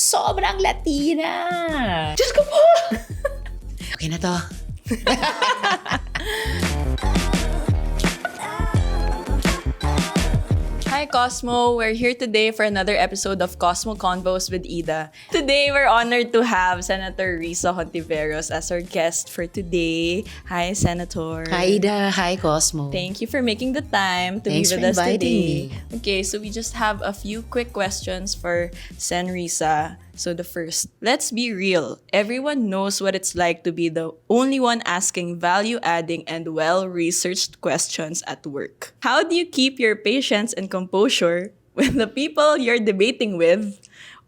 sobrang latina. Diyos ko po! Okay na to. Hi Cosmo, we're here today for another episode of Cosmo Convos with Ida. Today, we're honored to have Senator Risa Hontiveros as our guest for today. Hi, Senator. Hi, Ida. Hi, Cosmo. Thank you for making the time to Thanks be with for us today. inviting me. Okay, so we just have a few quick questions for Sen Risa. So the first, let's be real. Everyone knows what it's like to be the only one asking value-adding and well-researched questions at work. How do you keep your patience and composure when the people you're debating with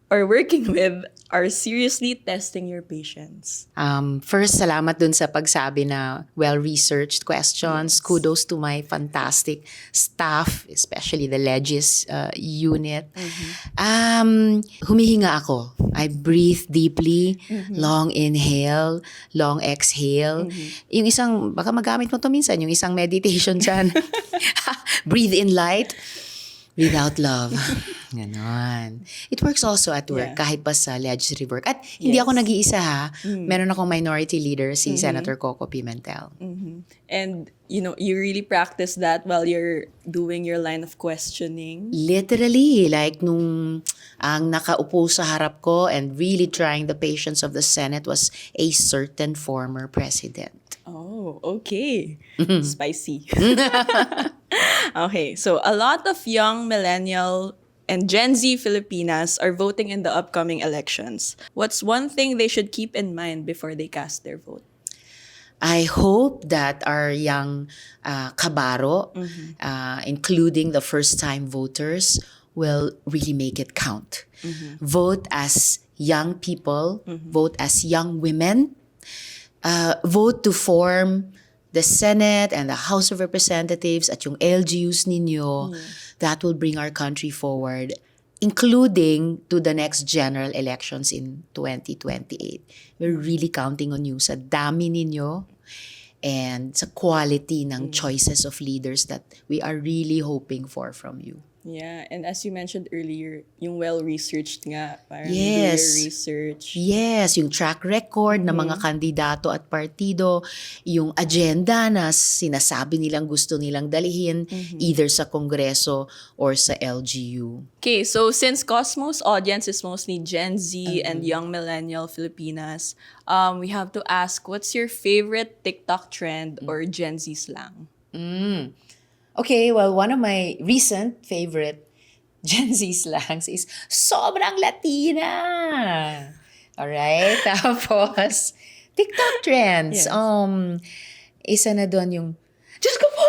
or working with are seriously testing your patience? First, salamat dun sa pagsabi na well-researched questions. Yes. Kudos to my fantastic staff, especially the Legis unit. Humihinga ako. I breathe deeply, long inhale, long exhale. Yung isang, baka magamit mo to minsan, yung isang meditation dyan. Breathe in light. Breathe out love. Ganon. It works also at work, kahit pa sa legislative work. At hindi ako nag-iisa ha. Meron akong minority leader, si Senator Coco Pimentel. And, you really practice that while you're doing your line of questioning? Literally, like nung ang nakaupo sa harap ko and really trying the patience of the Senate was a certain former president. Oh, okay. Spicy. Okay, so a lot of young millennial and Gen Z Filipinas are voting in the upcoming elections. What's one thing they should keep in mind before they cast their vote? I hope that our young kabaro, including the first-time voters, will really make it count. Vote as young people, vote as young women, vote to form the Senate and the House of Representatives at yung LGUs ninyo. That will bring our country forward, including to the next general elections in 2028. We're really counting on you sa dami ninyo and sa quality ng choices of leaders that we are really hoping for from you. Yeah, and as you mentioned earlier, yung well-researched nga, parang do Yes. your research. Yes, yung track record ng mga kandidato at partido, yung agenda na sinasabi nilang gusto nilang dalihin either sa Kongreso or sa LGU. Okay, so since Cosmo's audience is mostly Gen Z and young millennial Filipinas, we have to ask, what's your favorite TikTok trend or Gen Z slang? Okay, well, one of my recent favorite Gen Z slangs is sobrang latina. Alright? Tapos, TikTok trends. Yes. Isa na doon yung, Diyos ko po!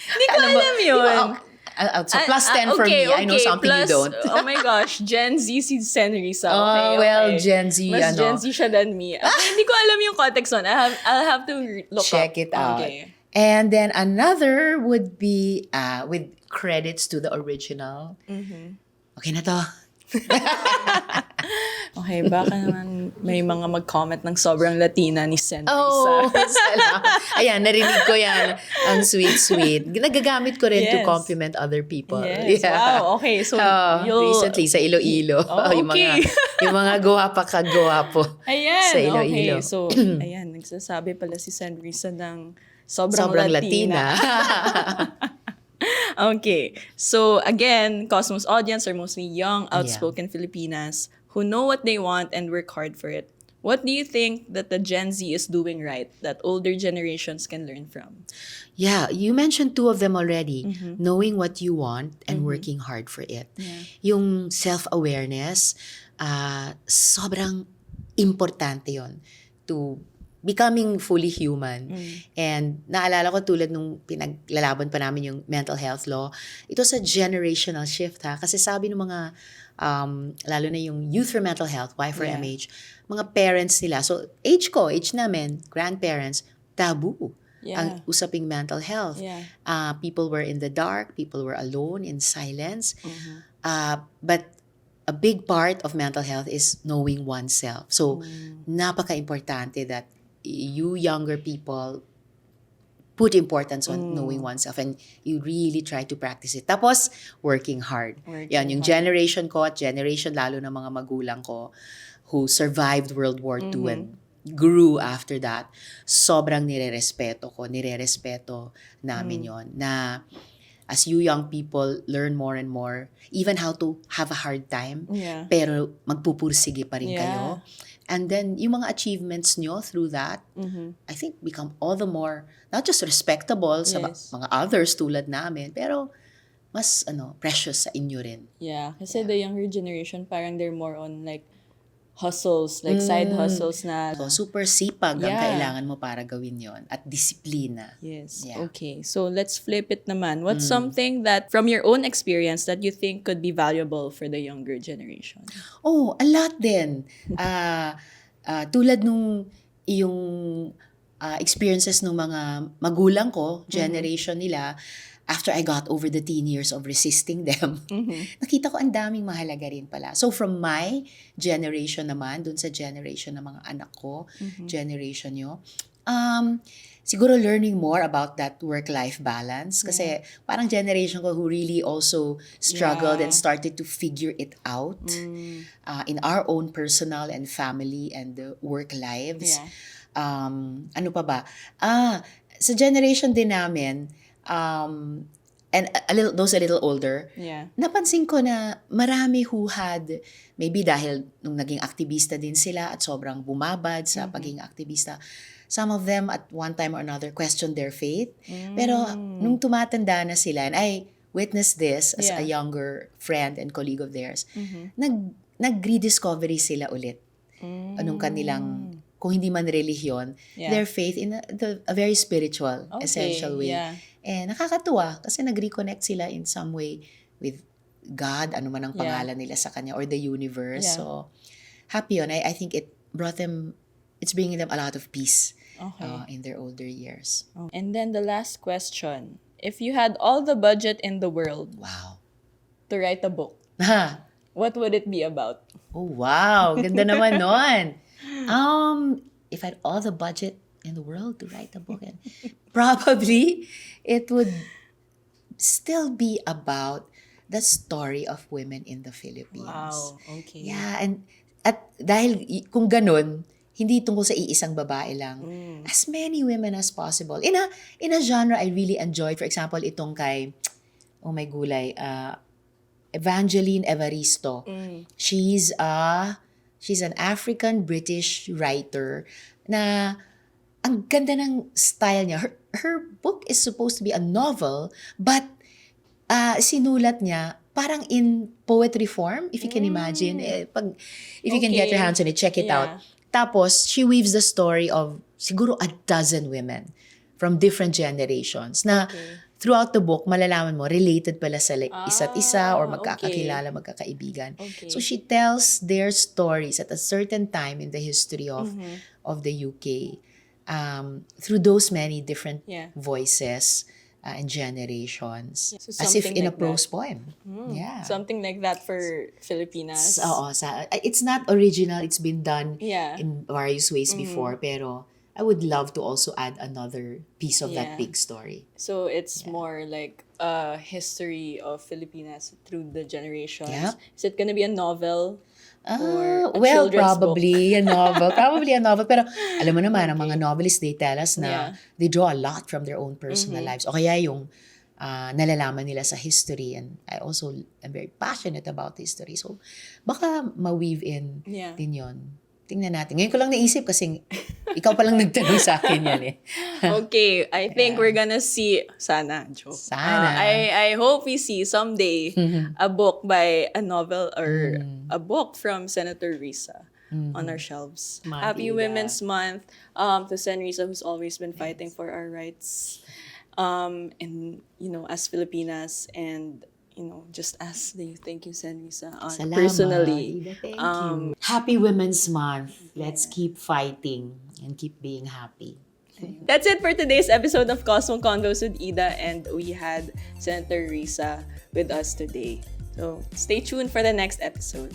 Hindi ko alam yun. So plus 10 for me. I know something plus, you don't. Oh my gosh, Gen Z si Sen Risa. Oh, Okay, well, okay. Gen Z, Mas Gen Z siya than me. Okay, hindi ko alam yung context nun. I'll have to look Check up. it out. Okay. And then another would be with credits to the original. Okay na to. Okay, baka naman may mga mag-comment ng sobrang Latina ni Sen Risa. Oh, salamat. Ayan, narinig ko yan. Ang sweet-sweet. Nagagamit ko rin to Yes. compliment other people. Yes, wow. Okay, so recently sa Iloilo. Oh, okay. yung mga guwapa-kagwapo Ayan, sa Iloilo. okay. So, ayan, nagsasabi pala si Sen Risa ng sobrang Latina. Okay. So, again, Cosmos audience are mostly young, outspoken Filipinas who know what they want and work hard for it. What do you think that the Gen Z is doing right that older generations can learn from? Yeah, you mentioned two of them already. Knowing what you want and working hard for it. Yung self-awareness, sobrang importante yon to becoming fully human. And naalala ko tulad nung pinaglalaban pa namin yung mental health law, ito sa generational shift ha. Kasi sabi ng mga, lalo na yung Youth for Mental Health, Y4MH, mga parents nila. So age namin, grandparents, taboo. Ang usaping mental health. People were in the dark, people were alone in silence. But a big part of mental health is knowing oneself. So napaka-importante that you younger people put importance on knowing oneself and you really try to practice it. Tapos, working hard. Yan, yung generation ko at generation lalo ng mga magulang ko who survived World War II and grew after that, sobrang nirerespeto namin yon na as you young people learn more and more, even how to have a hard time, pero magpupursige pa rin kayo. And then, yung mga achievements nyo through that, I think become all the more, not just respectable sa mga others tulad namin, pero mas precious sa inyo rin. Yeah, kasi the younger generation, parang they're more on like hustles, like side hustles na. So, super sipag ang kailangan mo para gawin yon at disiplina. Yes. Yeah. Okay. So, let's flip it naman. What's something that, from your own experience, that you think could be valuable for the younger generation? Oh, a lot din. Tulad nung yung experiences ng mga magulang ko, generation nila, after I got over the teen years of resisting them, nakita ko ang daming mahalaga rin pala. So from my generation naman, dun sa generation ng mga anak ko, generation nyo, siguro learning more about that work-life balance. Kasi parang generation ko who really also struggled and started to figure it out in our own personal and family and work lives. Ano pa ba? Sa generation din namin, and those a little older, napansin ko na marami who had, maybe dahil nung naging aktivista din sila at sobrang bumabad sa pagiging aktivista, some of them at one time or another questioned their faith. Pero nung tumatanda na sila, and I witnessed this as a younger friend and colleague of theirs, nag-rediscovery sila ulit. Anong kanilang, kung hindi man relihiyon, their faith in a very spiritual, essential way. And nakakatuwa kasi nag-reconnect sila in some way with God, ano man ang pangalan nila sa Kanya, or the universe. So, happy yun. I think it's bringing them a lot of peace in their older years. And then the last question. If you had all the budget in the world to write a book, what would it be about? Oh, wow. Ganda naman nun. If I had all the budget in the world to write a book, and probably it would still be about the story of women in the Philippines. Wow, okay. Yeah, and at dahil kung ganun, hindi tungkol sa iisang babae lang. As many women as possible. In a genre I really enjoyed, for example, itong kay Evangeline Evaristo. She's an African British writer na ang ganda ng style niya. Her book is supposed to be a novel, but sinulat niya parang in poetry form, if you can imagine. If you can get your hands on it, check it out. Tapos, she weaves the story of siguro 12 women from different generations na throughout the book, malalaman mo, related pala sa isa't isa or magkakakilala, magkakaibigan. So, she tells their stories at a certain time in the history of the UK. Through those many different voices and generations, so as if in a prose poem. Something like that for Filipinas. It's not original, it's been done in various ways before, pero I would love to also add another piece of that big story. So it's more like a history of Filipinas through the generations. Is it gonna be a novel? Well, probably a novel. Probably a novel. Pero alam mo naman, ang mga novelists, they tell us na they draw a lot from their own personal lives. O kaya yung nalalaman nila sa history. And I also am very passionate about history. So, baka ma-weave in din yun. Tingnan natin. Ngayon ko lang naisip kasi ikaw palang nagtanong sa akin yan eh. Okay, I think we're gonna see, sana, joke. Sana. I hope we see someday a book by a novel or a book from Senator Risa on our shelves. Happy Women's Month to Sen Risa, who's always been fighting for our rights. And, as Filipinas, and just thank you, Sen Risa, personally. Thank you. Happy Women's Month. Let's keep fighting and keep being happy. That's it for today's episode of Cosmo Convos with Ida, and we had Senator Risa with us today. So stay tuned for the next episode.